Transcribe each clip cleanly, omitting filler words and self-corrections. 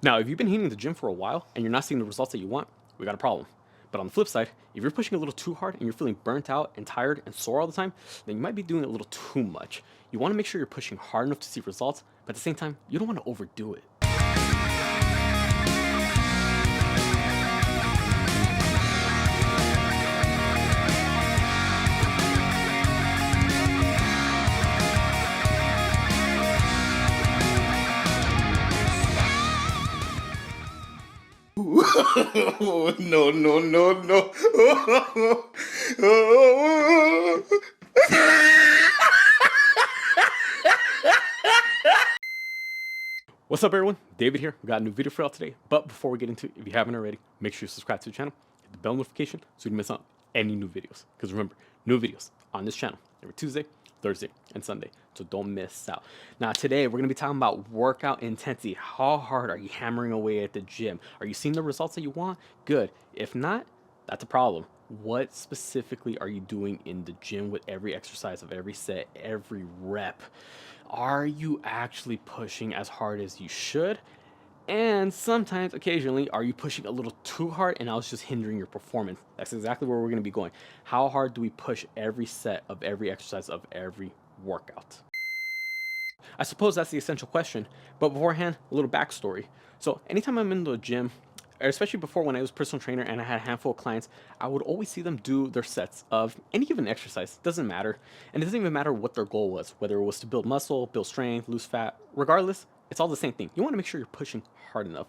Now, if you've been hitting the gym for a while and you're not seeing the results that you want, we got a problem. But on the flip side, if you're pushing a little too hard and you're feeling burnt out and tired and sore all the time, then you might be doing a little too much. You want to make sure you're pushing hard enough to see results, but at the same time, you don't want to overdo it. No, no, no, no. What's up, everyone? David here. We got a new video for y'all today. But before we get into it, if you haven't already, make sure you subscribe to the channel, hit the bell notification so you don't miss out any new videos. Because remember, new videos on this channel every Tuesday, Thursday, and Sunday. So don't miss out. Now, today we're going to be talking about workout intensity. How hard are you hammering away at the gym? Are you seeing the results that you want? Good. If not, that's a problem. What specifically are you doing in the gym with every exercise of every set, every rep? Are you actually pushing as hard as you should? And sometimes, occasionally, are you pushing a little too hard and now it's just hindering your performance? That's exactly where we're going to be going. How hard do we push every set of every exercise of every workout? I suppose that's the essential question, but beforehand, a little backstory. So anytime I'm in the gym, or especially before when I was personal trainer and I had a handful of clients, I would always see them do their sets of any given exercise. Doesn't matter. And it doesn't even matter what their goal was, whether it was to build muscle, build strength, lose fat. Regardless, it's all the same thing. You want to make sure you're pushing hard enough.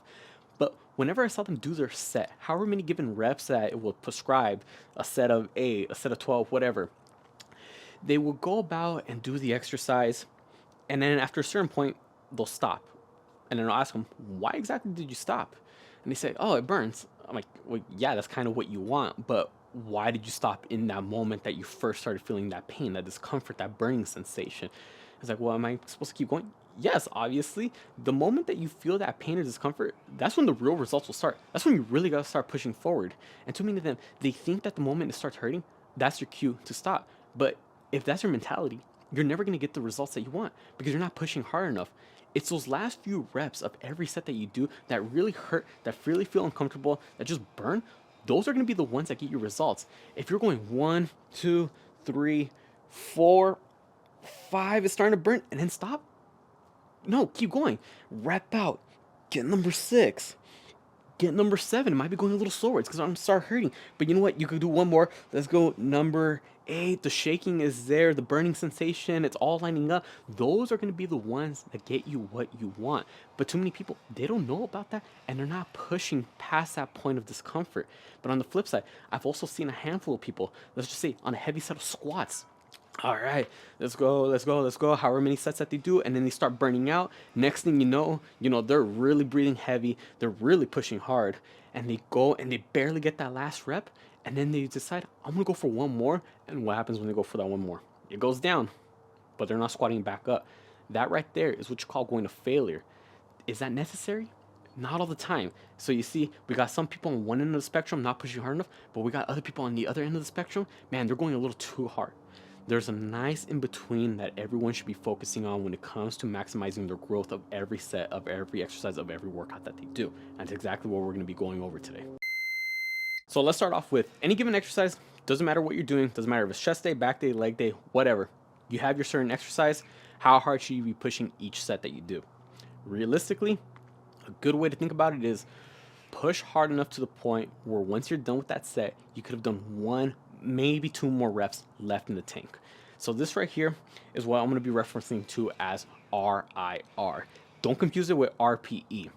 But whenever I saw them do their set, however many given reps that it would prescribe, a set of 8, a set of 12, whatever, they will go about and do the exercise. And then after a certain point, they'll stop. And then I'll ask them, why exactly did you stop? And they say, oh, it burns. I'm like, well, yeah, that's kind of what you want. But why did you stop in that moment that you first started feeling that pain, that discomfort, that burning sensation? It's like, well, am I supposed to keep going? Yes, obviously. The moment that you feel that pain or discomfort, that's when the real results will start. That's when you really got to start pushing forward. And too many of them, they think that the moment it starts hurting, that's your cue to stop. But if that's your mentality, you're never going to get the results that you want because you're not pushing hard enough. It's those last few reps of every set that you do that really hurt, that really feel uncomfortable, that just burn. Those are going to be the ones that get you results. If you're going 1, 2, 3, 4, 5, it's starting to burn, and then stop. No, keep going. Rep out. Get number 6. Get number 7. It might be going a little slower. It's because I'm start hurting. But you know what? You could do one more. Let's go number 8. The shaking is there. The burning sensation. It's all lining up. Those are going to be the ones that get you what you want. But too many people, they don't know about that. And they're not pushing past that point of discomfort. But on the flip side, I've also seen a handful of people, let's just say on a heavy set of squats. All right, let's go, let's go, let's go. However many sets that they do, and then they start burning out. Next thing you know, they're really breathing heavy. They're really pushing hard, and they go and they barely get that last rep, and then they decide, I'm gonna go for one more. And what happens when they go for that one more? It goes down, but they're not squatting back up. That right there is what you call going to failure. Is that necessary? Not all the time. So you see, we got some people on one end of the spectrum not pushing hard enough, but we got other people on the other end of the spectrum. Man, they're going a little too hard. There's a nice in between that everyone should be focusing on when it comes to maximizing the growth of every set, of every exercise, of every workout that they do. And that's exactly what we're going to be going over today. So let's start off with any given exercise. Doesn't matter what you're doing. Doesn't matter if it's chest day, back day, leg day, whatever. You have your certain exercise. How hard should you be pushing each set that you do? Realistically, a good way to think about it is push hard enough to the point where once you're done with that set, you could have done 1, maybe 2 more reps left in the tank. So this right here is what I'm going to be referencing to as RIR. Don't confuse it with RPE.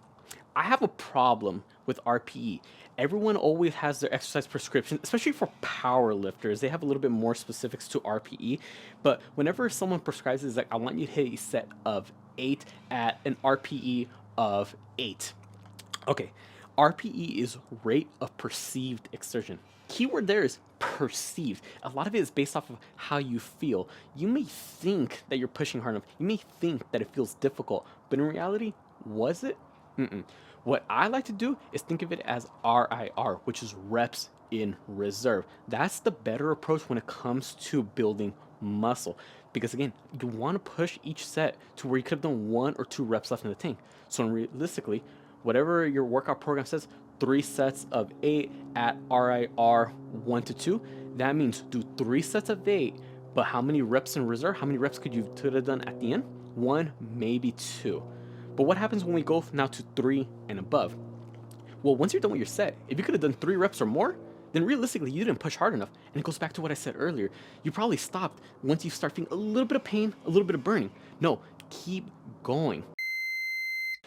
I have a problem with RPE. Everyone always has their exercise prescription, especially for power lifters. They have a little bit more specifics to RPE. But whenever someone prescribes it, it's like, I want you to hit a set of 8 at an RPE of 8. Okay, RPE is rate of perceived exertion. Keyword there is perceived. A lot of it is based off of how you feel. You may think that you're pushing hard enough. You may think that it feels difficult, but in reality, was it? What I like to do is think of it as RIR, which is reps in reserve. That's the better approach when it comes to building muscle. Because again, you want to push each set to where you could have done 1 or 2 reps left in the tank. So realistically, whatever your workout program says, 3 sets of 8 at RIR 1 to 2. That means do 3 sets of 8, but how many reps in reserve? How many reps could have done at the end? 1, maybe 2. But what happens when we go now to 3 and above? Well, once you're done with your set, if you could have done 3 reps or more, then realistically you didn't push hard enough. And it goes back to what I said earlier. You probably stopped once you start feeling a little bit of pain, a little bit of burning. No, keep going.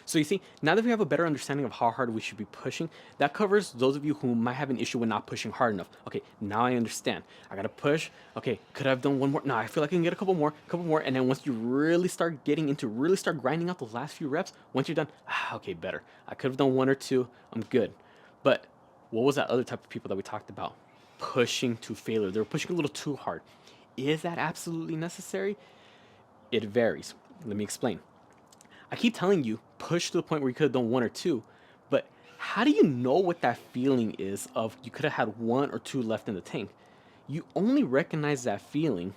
So you see, now that we have a better understanding of how hard we should be pushing, that covers those of you who might have an issue with not pushing hard enough. Okay, now I understand. I gotta push. Okay, could I have done one more? No, I feel like I can get a couple more, and then once you really start really start grinding out those last few reps, once you're done, okay, better. I could have done 1 or 2, I'm good. But what was that other type of people that we talked about? Pushing to failure. They were pushing a little too hard. Is that absolutely necessary? It varies. Let me explain. I keep telling you, push to the point where you could have done 1 or 2, but how do you know what that feeling is of you could have had 1 or 2 left in the tank? You only recognize that feeling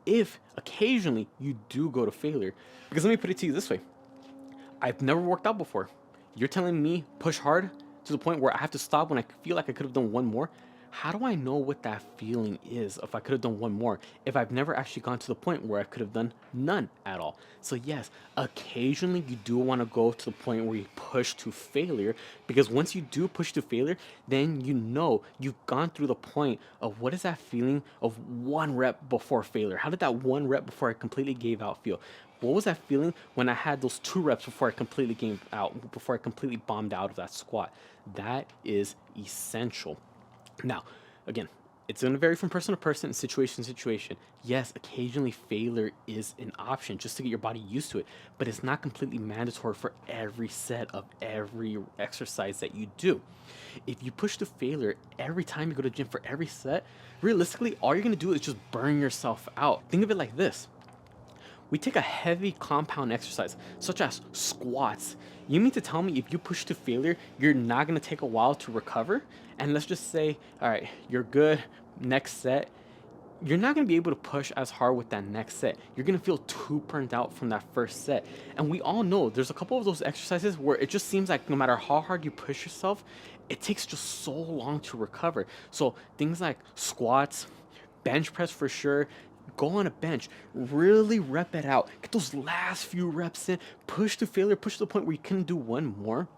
if occasionally you do go to failure. Because let me put it to you this way. I've never worked out before. You're telling me push hard to the point where I have to stop when I feel like I could have done 1 more? How do I know what that feeling is if I could have done 1 more if I've never actually gone to the point where I could have done none at all? So yes, occasionally you do want to go to the point where you push to failure, because once you do push to failure, then you know you've gone through the point of what is that feeling of 1 rep before failure? How did that 1 rep before I completely gave out feel? What was that feeling when I had those 2 reps before I completely gave out, before I completely bombed out of that squat? That is essential. Now, again, it's going to vary from person to person, situation to situation. Yes, occasionally failure is an option just to get your body used to it, but it's not completely mandatory for every set of every exercise that you do. If you push to failure every time you go to the gym for every set, realistically, all you're going to do is just burn yourself out. Think of it like this. We take a heavy compound exercise, such as squats. You mean to tell me if you push to failure, you're not going to take a while to recover? And let's just say, all right, you're good, next set. You're not going to be able to push as hard with that next set. You're going to feel too burned out from that first set. And we all know there's a couple of those exercises where it just seems like no matter how hard you push yourself, it takes just so long to recover. So things like squats, bench press for sure. Go on a bench, really rep it out, get those last few reps in, push to failure, push to the point where you can do 1 more.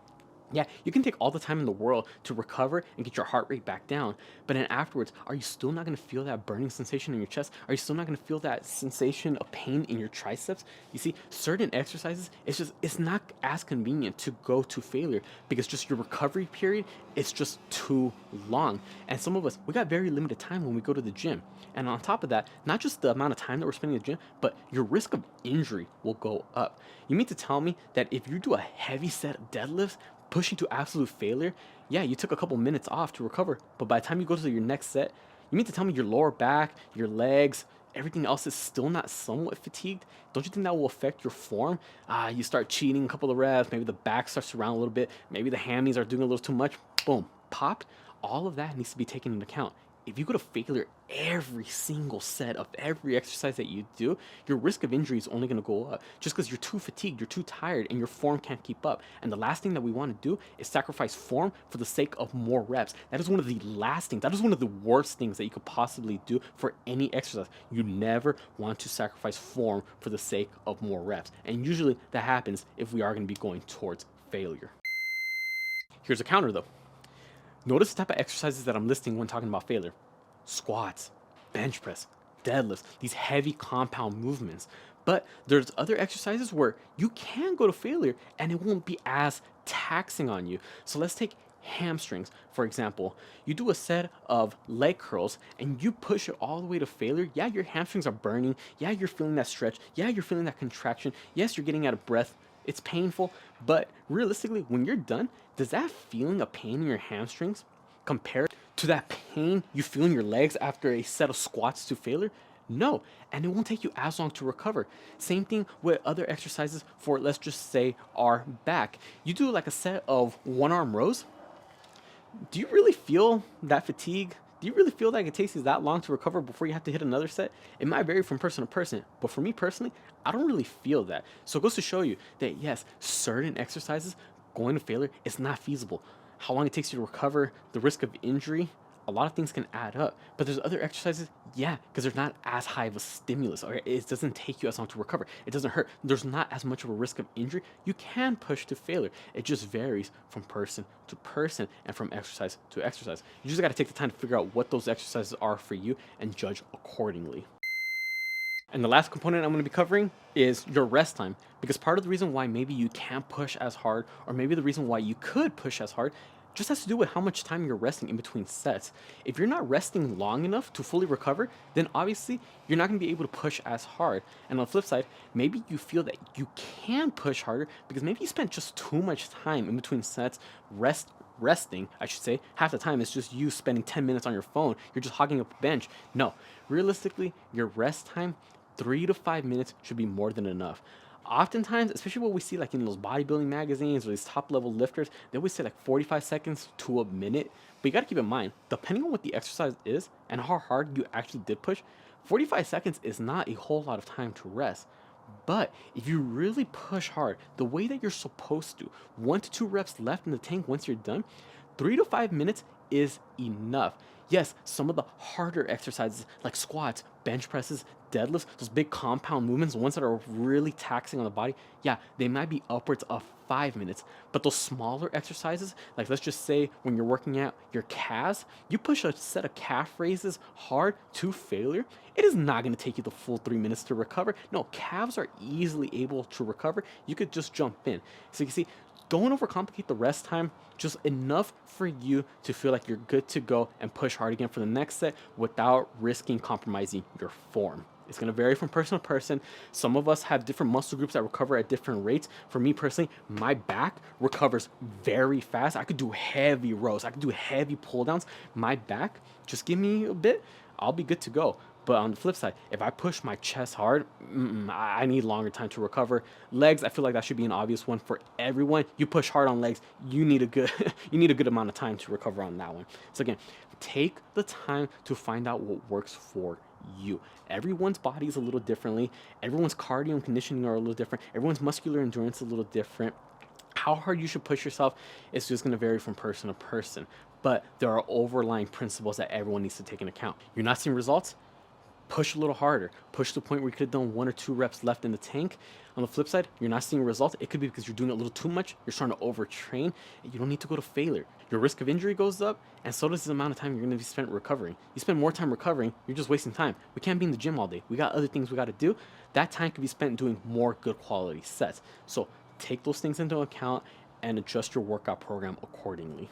Yeah, you can take all the time in the world to recover and get your heart rate back down. But then afterwards, are you still not going to feel that burning sensation in your chest? Are you still not going to feel that sensation of pain in your triceps? You see, certain exercises, it's not as convenient to go to failure because just your recovery period, it's just too long. And some of us, we got very limited time when we go to the gym. And on top of that, not just the amount of time that we're spending in the gym, but your risk of injury will go up. You mean to tell me that if you do a heavy set of deadlifts, pushing to absolute failure, yeah, you took a couple minutes off to recover, but by the time you go to your next set, you mean to tell me your lower back, your legs, everything else is still not somewhat fatigued? Don't you think that will affect your form? You start cheating a couple of reps, maybe the back starts to round a little bit, maybe the hammies are doing a little too much, boom, popped. All of that needs to be taken into account. If you go to failure every single set of every exercise that you do, your risk of injury is only going to go up just because you're too fatigued, you're too tired, and your form can't keep up. And the last thing that we want to do is sacrifice form for the sake of more reps. That is one of the last things, that is one of the worst things that you could possibly do for any exercise. You never want to sacrifice form for the sake of more reps. And usually that happens if we are going to be going towards failure. Here's a counter though. Notice the type of exercises that I'm listing when talking about failure. Squats, bench press, deadlifts, these heavy compound movements. But there's other exercises where you can go to failure and it won't be as taxing on you. So let's take hamstrings, for example. You do a set of leg curls and you push it all the way to failure. Yeah, your hamstrings are burning. Yeah, you're feeling that stretch. Yeah, you're feeling that contraction. Yes, you're getting out of breath. It's painful, but realistically, when you're done, does that feeling of pain in your hamstrings compare to that pain you feel in your legs after a set of squats to failure? No, and it won't take you as long to recover. Same thing with other exercises for, let's just say, our back. You do like a set of 1-arm rows. Do you really feel that fatigue? Do you really feel like it takes you that long to recover before you have to hit another set? It might vary from person to person, but for me personally, I don't really feel that. So it goes to show you that yes, certain exercises going to failure is not feasible. How long it takes you to recover, the risk of injury, a lot of things can add up. But there's other exercises, yeah, because they're not as high of a stimulus. Or it doesn't take you as long to recover. It doesn't hurt. There's not as much of a risk of injury. You can push to failure. It just varies from person to person and from exercise to exercise. You just got to take the time to figure out what those exercises are for you and judge accordingly. And the last component I'm going to be covering is your rest time. Because part of the reason why maybe you can't push as hard, or maybe the reason why you could push as hard, just has to do with how much time you're resting in between sets. If you're not resting long enough to fully recover, then obviously you're not going to be able to push as hard. And on the flip side, maybe you feel that you can push harder because maybe you spent just too much time in between sets resting, I should say. Half the time it's just you spending 10 minutes on your phone. You're just hogging up a bench. No, realistically, your rest time, 3 to 5 minutes should be more than enough. Oftentimes, especially what we see like in those bodybuilding magazines or these top level lifters, they always say like 45 seconds to a minute. But you got to keep in mind, depending on what the exercise is and how hard you actually did push, 45 seconds is not a whole lot of time to rest. But if you really push hard the way that you're supposed to, 1 to 2 reps left in the tank once you're done, 3 to 5 minutes is enough. Yes, some of the harder exercises like squats, bench presses, deadlifts, those big compound movements, the ones that are really taxing on the body, yeah, they might be upwards of 5 minutes. But those smaller exercises, like let's just say when you're working out your calves, you push a set of calf raises hard to failure, it is not going to take you the full 3 minutes to recover. No, calves are easily able to recover. You could just jump in. So you can see, don't overcomplicate the rest time, just enough for you to feel like you're good to go and push hard again for the next set without risking compromising your form. It's going to vary from person to person. Some of us have different muscle groups that recover at different rates. For me personally, my back recovers very fast. I could do heavy rows. I could do heavy pull downs. My back, just give me a bit, I'll be good to go. But on the flip side, if I push my chest hard, I need longer time to recover. Legs, I feel like that should be an obvious one for everyone. You push hard on legs, you need a good you need a good amount of time to recover on that one. So again, take the time to find out what works for you. Everyone's body is a little differently. Everyone's cardio and conditioning are a little different. Everyone's muscular endurance is a little different. How hard you should push yourself is just going to vary from person to person. But there are overlying principles that everyone needs to take into account. You're not seeing results? Push a little harder. Push to the point where you could have done 1 or 2 reps left in the tank. On the flip side, you're not seeing results. It could be because you're doing it a little too much. You're starting to overtrain. And you don't need to go to failure. Your risk of injury goes up, and so does the amount of time you're going to be spent recovering. You spend more time recovering, you're just wasting time. We can't be in the gym all day. We got other things we got to do. That time could be spent doing more good quality sets. So take those things into account and adjust your workout program accordingly.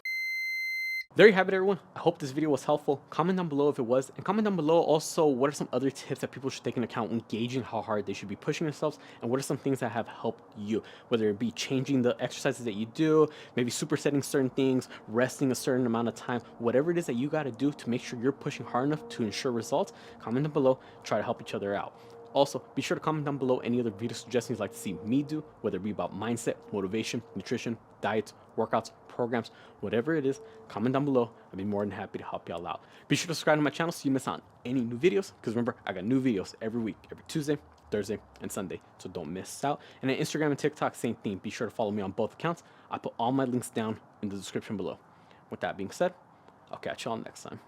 There you have it, everyone. I hope this video was helpful. Comment down below if it was, and comment down below also what are some other tips that people should take into account when gauging how hard they should be pushing themselves, and what are some things that have helped you, whether it be changing the exercises that you do, maybe supersetting certain things, resting a certain amount of time, whatever it is that you got to do to make sure you're pushing hard enough to ensure results. Comment down below, try to help each other out. Also, be sure to comment down below any other video suggestions you'd like to see me do, whether it be about mindset, motivation, nutrition, diets, workouts, programs, whatever it is, comment down below. I'd be more than happy to help y'all out. Be sure to subscribe to my channel so you miss out on any new videos, because remember, I got new videos every week, every Tuesday, Thursday, and Sunday, so don't miss out. And on Instagram and TikTok, same thing. Be sure to follow me on both accounts. I put all my links down in the description below. With that being said, I'll catch y'all next time.